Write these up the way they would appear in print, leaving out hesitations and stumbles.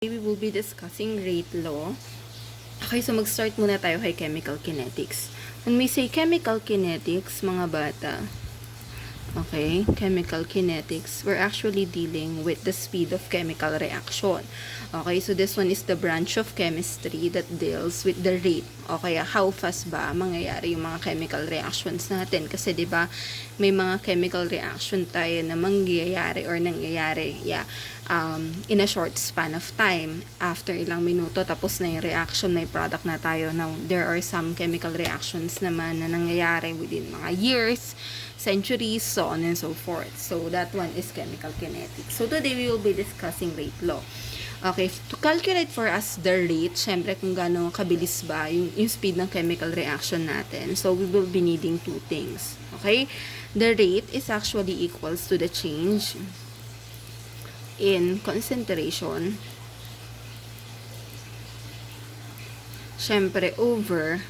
We will be discussing rate law. Okay, so mag-start muna tayo kay chemical kinetics. When we say chemical kinetics, mga bata, okay, chemical kinetics, we're actually dealing with the speed of chemical reaction. Okay, so this one is the branch of chemistry that deals with the rate. Okay, how fast ba mangyayari yung mga chemical reactions natin? Kasi 'di ba, may mga chemical reaction tayo na mangyayari or nangyayari, in a short span of time. After ilang minuto, tapos na yung reaction, may product na tayo. Now, there are some chemical reactions naman na nangyayari within mga years, centuries, so on and so forth. So, that one is chemical kinetics. So, today we will be discussing rate law. Okay, to calculate for us the rate, syempre kung gaano kabilis ba yung speed ng chemical reaction natin. So, we will be needing two things. Okay? The rate is actually equals to the change in concentration, syempre over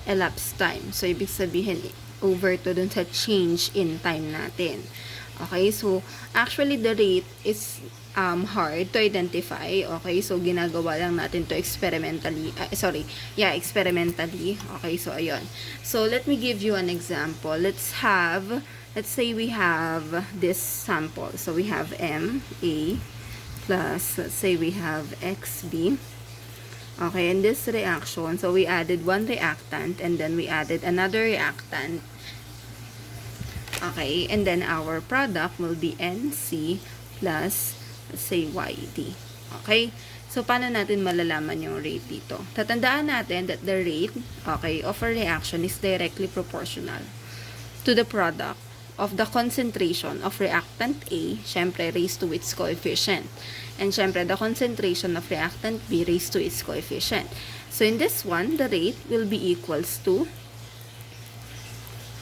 elapsed time. So, ibig sabihin, over to dun sa change in time natin. Okay, so, actually, the rate is hard to identify. Okay, so, ginagawa lang natin to experimentally. Experimentally. Okay, so, ayun. So, let me give you an example. Let's say we have this sample. So, we have MA plus, let's say we have XB. Okay, in this reaction, so we added one reactant and then we added another reactant. Okay, and then our product will be NC plus, let's say, YD. Okay, so paano natin malalaman yung rate dito? Tatandaan natin that the rate, okay, of a reaction is directly proportional to the product of the concentration of reactant A, syempre raised to its coefficient. And syempre the concentration of reactant B raised to its coefficient. So in this one, the rate will be equals to,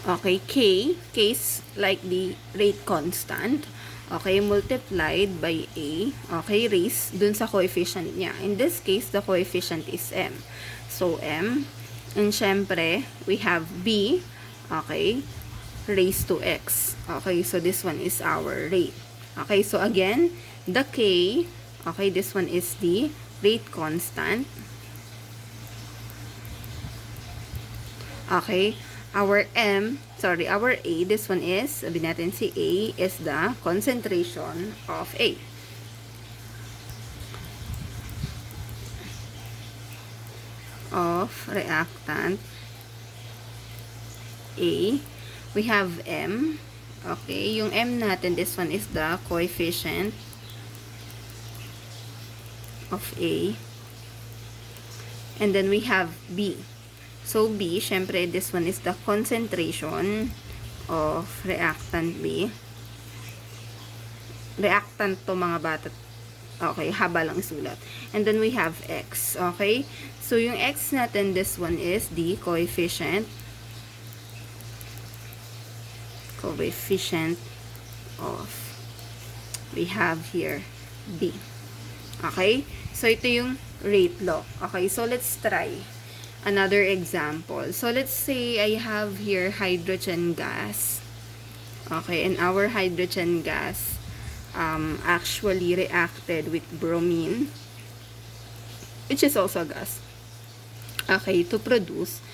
okay, K is like the rate constant, okay, multiplied by A, okay, raised dun sa coefficient niya. In this case, the coefficient is M. So M, and syempre we have B, okay, raised to X. Okay, so this one is our rate. Okay, so again, the K, okay, this one is the rate constant. Okay, our A, this one is, sabi natin si A is the concentration of A. Of reactant A. We have M. Okay, yung M natin, this one is the coefficient of A. And then we have B. So B, syempre, this one is the concentration of reactant B. Reactant to mga bata. Okay, haba lang isulat. And then we have X. Okay, so yung X natin, this one is the coefficient of, we have here B. Okay, so ito yung rate law. Okay, so let's try another example. So let's say I have here hydrogen gas. Okay, and our hydrogen gas actually reacted with bromine, which is also gas, okay, to produce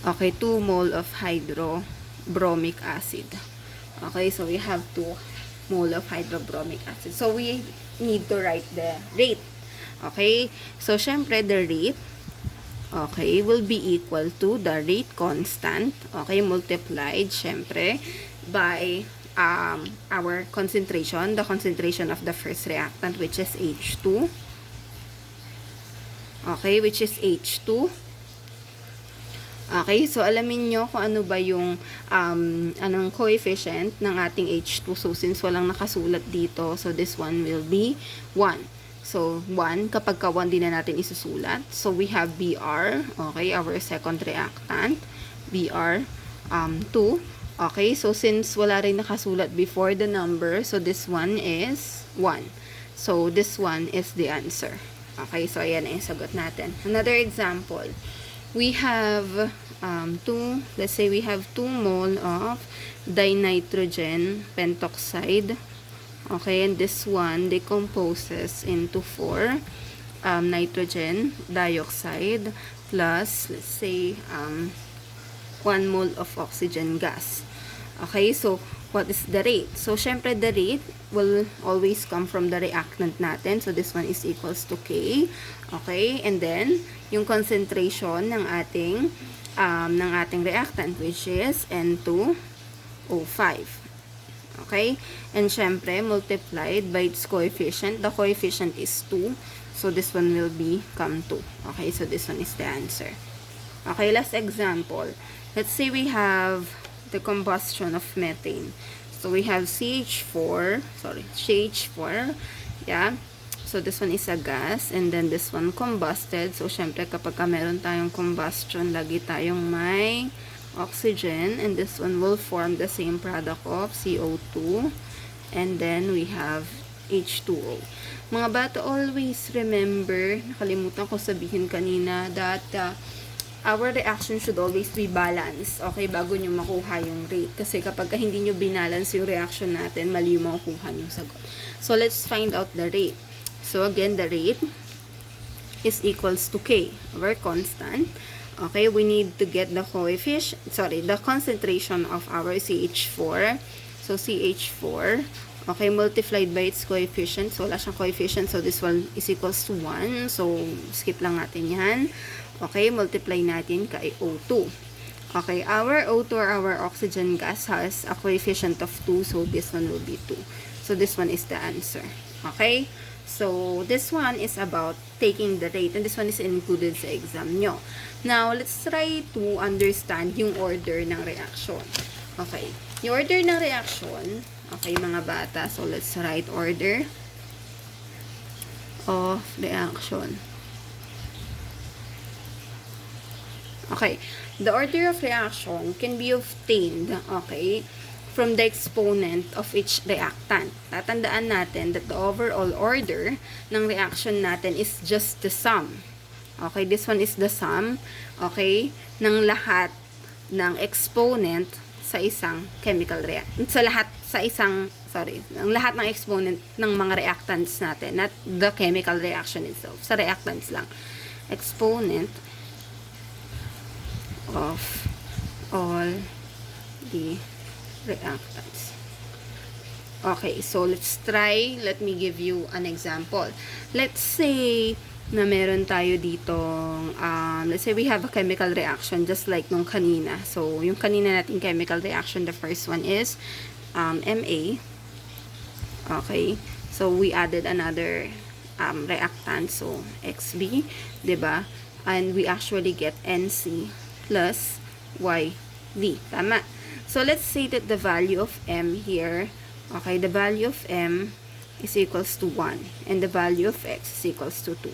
2 mole of hydrobromic acid. Okay, so we have 2 mole of hydrobromic acid. So we need to write the rate. Okay, so syempre the rate, okay, will be equal to the rate constant, okay, multiplied syempre by our concentration, the concentration of the first reactant, which is H2. Okay, which is H2. Okay, so alamin nyo kung ano ba yung anong coefficient ng ating H2. So, since walang nakasulat dito, so this one will be 1. So, 1, kapag ka 1 din na natin isusulat. So, we have Br, okay, our second reactant. Br, 2. Okay, so since wala rin nakasulat before the number, so this one is 1. So, this one is the answer. Okay, so ayan na yung sagot natin. Another example. We have let's say we have 2 mole of dinitrogen pentoxide Okay, and this one decomposes into 4 nitrogen dioxide plus, let's say, 1 mole of oxygen gas. Okay, so what is the rate? So, syempre, the rate will always come from the reactant natin. So, this one is equals to K. Okay, and then, yung concentration ng ating reactant, which is N2O5. Okay? And syempre, multiplied by its coefficient. The coefficient is 2. So, this one will become 2. Okay? So, this one is the answer. Okay, last example. Let's say we have the combustion of methane. So, we have CH4. Yeah. So, this one is a gas. And then, this one combusted. So, syempre, kapag meron tayong combustion, lagi tayong may oxygen, and this one will form the same product of CO2, and then we have H2O. Mga bata, always remember, nakalimutan ko sabihin kanina, that our reaction should always be balanced, okay, bago nyo makuha yung rate. Kasi kapag hindi nyo binalance yung reaction natin, mali yung makukuha yung sagot. So, let's find out the rate. So, again, the rate is equals to K, our constant. Okay, we need to get the the concentration of our CH4. So, CH4, okay, multiplied by its coefficient. So, wala siyang coefficient. So, this one is equals to 1. So, skip lang natin yan. Okay, multiply natin kay O2. Okay, our O2 or our oxygen gas has a coefficient of 2. So, this one will be 2. So, this one is the answer. Okay? So, this one is about taking the rate, and this one is included sa exam nyo. Now, let's try to understand yung order ng reaction. Okay. Yung order ng reaction, okay, mga bata. So, let's write order of reaction. Okay. The order of reaction can be obtained, okay, from the exponent of each reactant. Tatandaan natin that the overall order ng reaction natin is just the sum. Okay, this one is the sum, okay, ng lahat ng exponent sa isang chemical reactant. Ng lahat ng exponent ng mga reactants natin, not the chemical reaction itself. Sa reactants lang. Exponent of all the reactants. Okay, so let's try. Let me give you an example. Let's say na meron tayo dito, let's say we have a chemical reaction just like nung kanina. So, yung kanina nating chemical reaction, the first one is Ma. Okay, so we added another reactant, so XB, diba? And we actually get NC plus YV. Tama? So, let's say that the value of M here, okay, the value of M is equals to 1, and the value of X is equals to 2.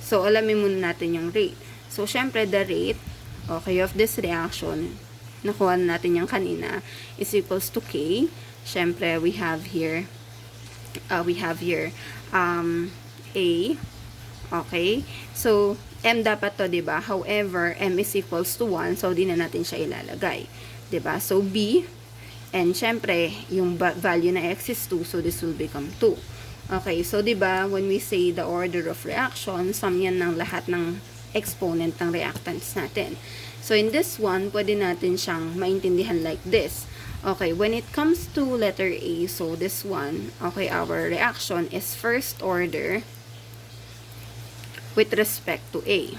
So, alamin muna natin yung rate. So, syempre, the rate, okay, of this reaction, nakuha natin yung kanina, is equals to K. Syempre, we have here, A, okay. So, M dapat to, diba? However, M is equals to 1, so di na natin siya ilalagay. Diba? So, B, and syempre, yung value na X is 2, so this will become 2. Okay, so diba, when we say the order of reaction, sum yan ng lahat ng exponent ng reactants natin. So, in this one, pwede natin siyang maintindihan like this. Okay, when it comes to letter A, so this one, okay, our reaction is first order with respect to A.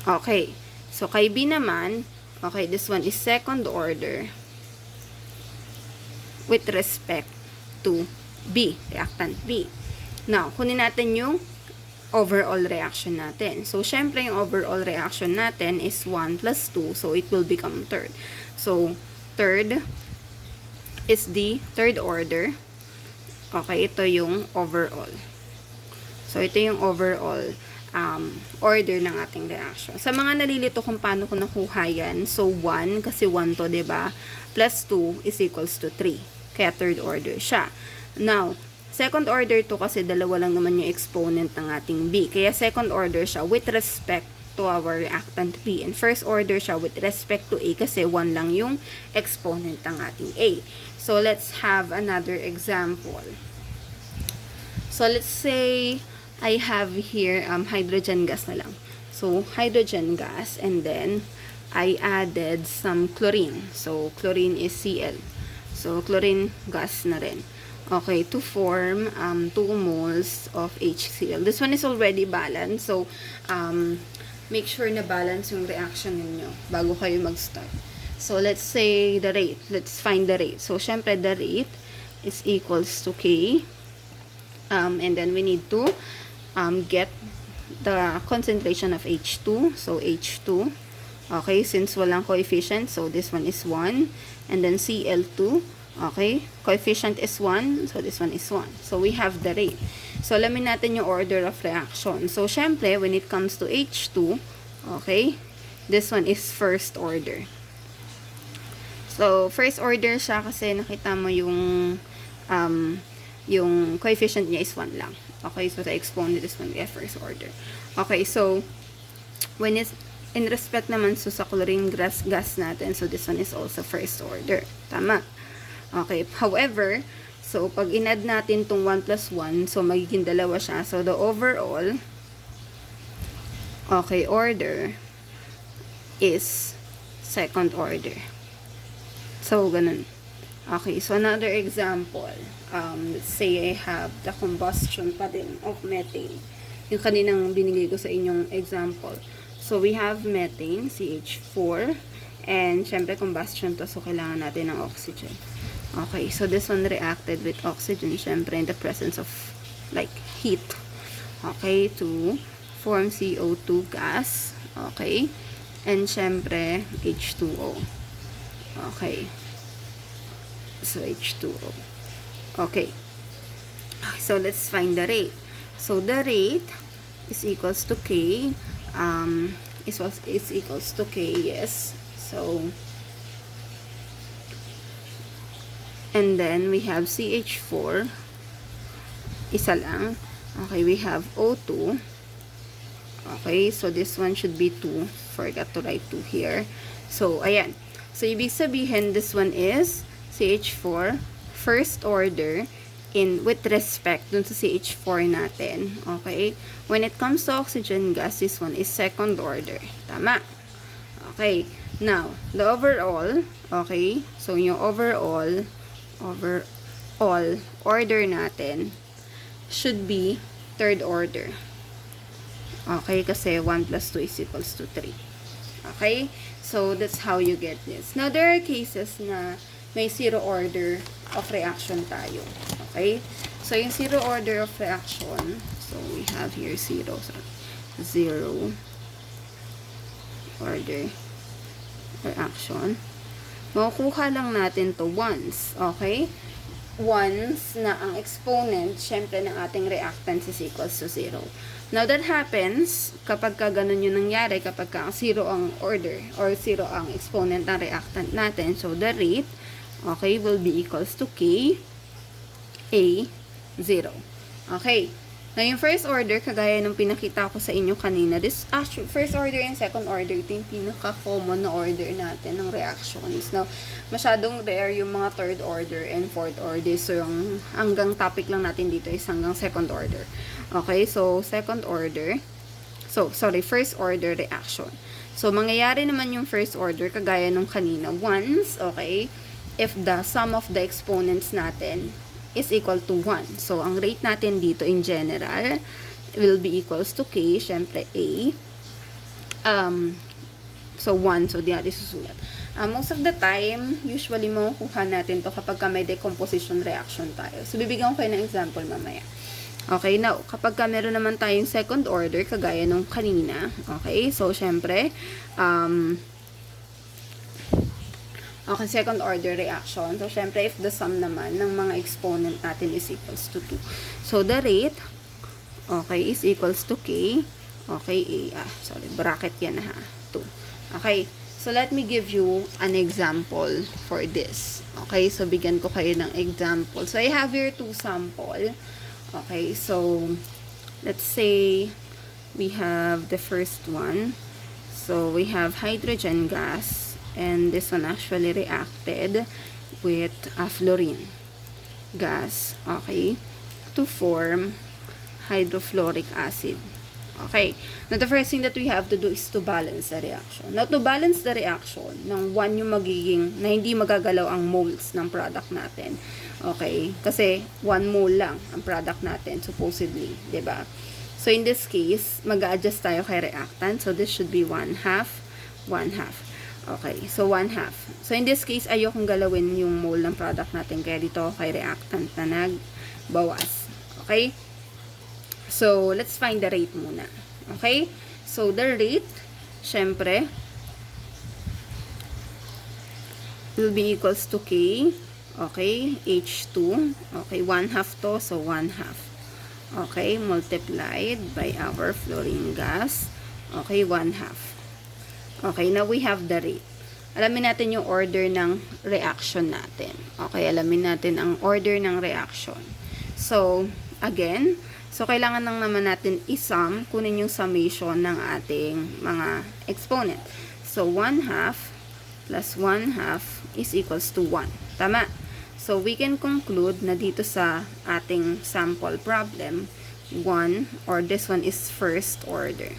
Okay, so kay B naman, okay, this one is second order with respect to B, reactant B. Now, kunin natin yung overall reaction natin. So, syempre, yung overall reaction natin is 1 plus 2, so it will become third. So, third is the third order. Okay, ito yung overall. So, ito yung overall order ng ating reaction. Sa mga nalilito kung paano ko nakuha yan, so 1, kasi 1 to, diba? Plus 2 is equals to 3. Kaya third order siya. Now, second order to kasi dalawa lang naman yung exponent ng ating B. Kaya second order siya with respect to our reactant B. And first order siya with respect to A kasi 1 lang yung exponent ng ating A. So, let's have another example. So, let's say I have here hydrogen gas na lang. So, hydrogen gas and then I added some chlorine. So, chlorine is Cl. So, chlorine gas na rin. Okay, to form 2 moles of HCl. This one is already balanced. So, make sure na balance yung reaction ninyo bago kayo mag-start. So, let's say the rate. Let's find the rate. So, syempre, the rate is equals to K. And then, we need to get the concentration of H2. So, H2. Okay, since walang coefficient, so this one is 1. And then, Cl2. Okay, coefficient is 1, so this one is 1. So, we have the rate. So, alamin natin yung order of reaction. So, syempre, when it comes to H2, okay, this one is first order. So, first order siya kasi nakita mo yung coefficient niya is 1 lang. Okay, so the exponent is 1, first order. Okay, so, when it's in respect naman so sa chlorine gas natin, so this one is also first order. Tama. Okay, however, so pag in-add natin tong 1 plus 1, so magiging dalawa siya. So the overall, okay, order is second order. So, ganun. Okay, so another example. Let's say I have the combustion pa din of methane. Yung kaninang binigay ko sa inyong example. So, we have methane, CH4, and syempre combustion to, so kailangan natin ng oxygen. Okay, so this one reacted with oxygen, syempre, in the presence of, like, heat. Okay, to form CO2 gas. Okay, and syempre, H2O. Okay, so H2O. Okay, so let's find the rate. So, the rate is equals to K, is equals to K, yes. So, and then, we have CH4. Isa lang. Okay, we have O2. Okay, so this one should be 2. Forgot to write 2 here. So, ayan. So, ibig sabihin, this one is CH4, first order, with respect dun sa CH4 natin. Okay? When it comes to oxygen gas, this one is second order. Tama. Okay. Now, the overall, okay, so yung overall order natin should be third order. Okay, kasi 1 plus 2 is equals to 3. Okay? So, that's how you get this. Now, there are cases na may zero order of reaction tayo. Okay? So, yung zero order of reaction, so, we have here zero. So, zero order reaction. Makukuha lang natin to once. Okay? Once na ang exponent, syempre, ng ating reactants is equals to 0. Now, that happens kapag ka ganun yung nangyari, kapag ka 0 ang order or 0 ang exponent ng reactant natin. So, the rate, okay, will be equals to K, A, 0. Okay. Now, yung first order, kagaya nung pinakita ko sa inyo kanina, this actually, first order and second order, ito yung pinaka-common na order natin ng reactions. Now, masyadong rare yung mga third order and fourth order. So, yung hanggang topic lang natin dito is hanggang second order. Okay, so, second order. So, sorry, first order reaction. So, mangyayari naman yung first order, kagaya nung kanina, once, okay, if the sum of the exponents natin is equal to 1. So, ang rate natin dito in general will be equals to K, syempre A. So, 1. So, di natin susulat. Most of the time, usually makukuha natin to kapag may decomposition reaction tayo. So, bibigyan ko kayo ng example mamaya. Okay, now, kapag meron naman tayong second order, kagaya nung kanina, okay, so, syempre, okay, second order reaction. So, syempre, if the sum naman ng mga exponent natin is equals to 2. So, the rate, okay, is equals to K. Okay, sorry, bracket yan ha. 2. Okay, so let me give you an example for this. Okay, so bigyan ko kayo ng example. So, I have here 2 sample. Okay, so, let's say, we have the first one. So, we have hydrogen gas, and this one actually reacted with fluorine gas, okay, to form hydrofluoric acid. Okay. Now, the first thing that we have to do is to balance the reaction. Now, to balance the reaction, ng 1 yung magiging, na hindi magagalaw ang moles ng product natin. Okay? Kasi, 1 mole lang ang product natin, supposedly. Diba? So, in this case, mag-a-adjust tayo kay reactant. So, this should be 1/2, 1/2. Okay. So, 1/2. So, in this case, ayokong galawin yung mole ng product natin. Kaya dito kay reactant na nagbawas. Okay? So, let's find the rate muna. Okay? So, the rate, syempre, will be equals to K. Okay? H2. Okay? 1/2 to. So, 1/2. Okay? Multiplied by our fluorine gas. Okay? 1/2. Okay? Now, we have the rate. Alamin natin yung order ng reaction natin. Okay? Alamin natin ang order ng reaction. So, again, so, kailangan lang naman natin isum, kunin yung summation ng ating mga exponent. So, 1/2 plus 1/2 is equals to 1. Tama? So, we can conclude na dito sa ating sample problem, 1 or this one is first order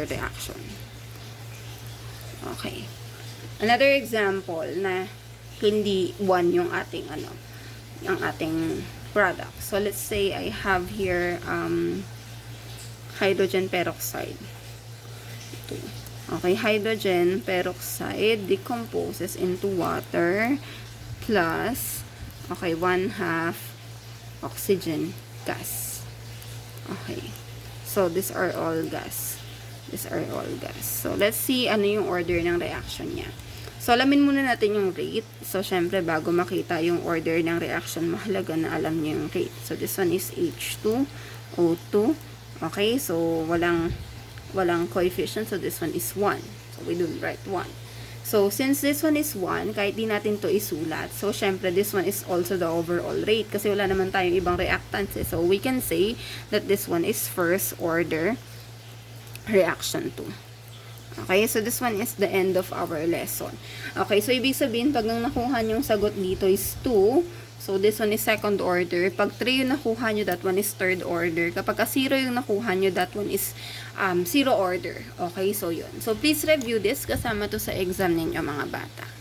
reaction. Okay. Another example na hindi 1 yung ating ang ating product. So, let's say I have here hydrogen peroxide. Okay, hydrogen peroxide decomposes into water plus, okay, 1/2 oxygen gas. Okay. So, these are all gas. So, let's see ano yung order ng reaction niya. So, alamin muna natin yung rate. So, syempre, bago makita yung order ng reaction, mahalaga na alam niyo yung rate. So, this one is H2O2. Okay? So, walang coefficient. So, this one is 1. So, we do write 1. So, since this one is 1, kahit di natin to isulat, so, syempre, this one is also the overall rate. Kasi wala naman tayong ibang reactants. So, we can say that this one is first order reaction 2. Okay, so this one is the end of our lesson. Okay, so ibig sabihin, pag nang nakuha yung sagot dito is 2, so this one is second order. Pag 3 yung nakuha nyo, that one is third order. Kapag 0 yung nakuha nyo, that one is 0 order. Okay, so yun. So please review this kasama to sa exam ninyo mga bata.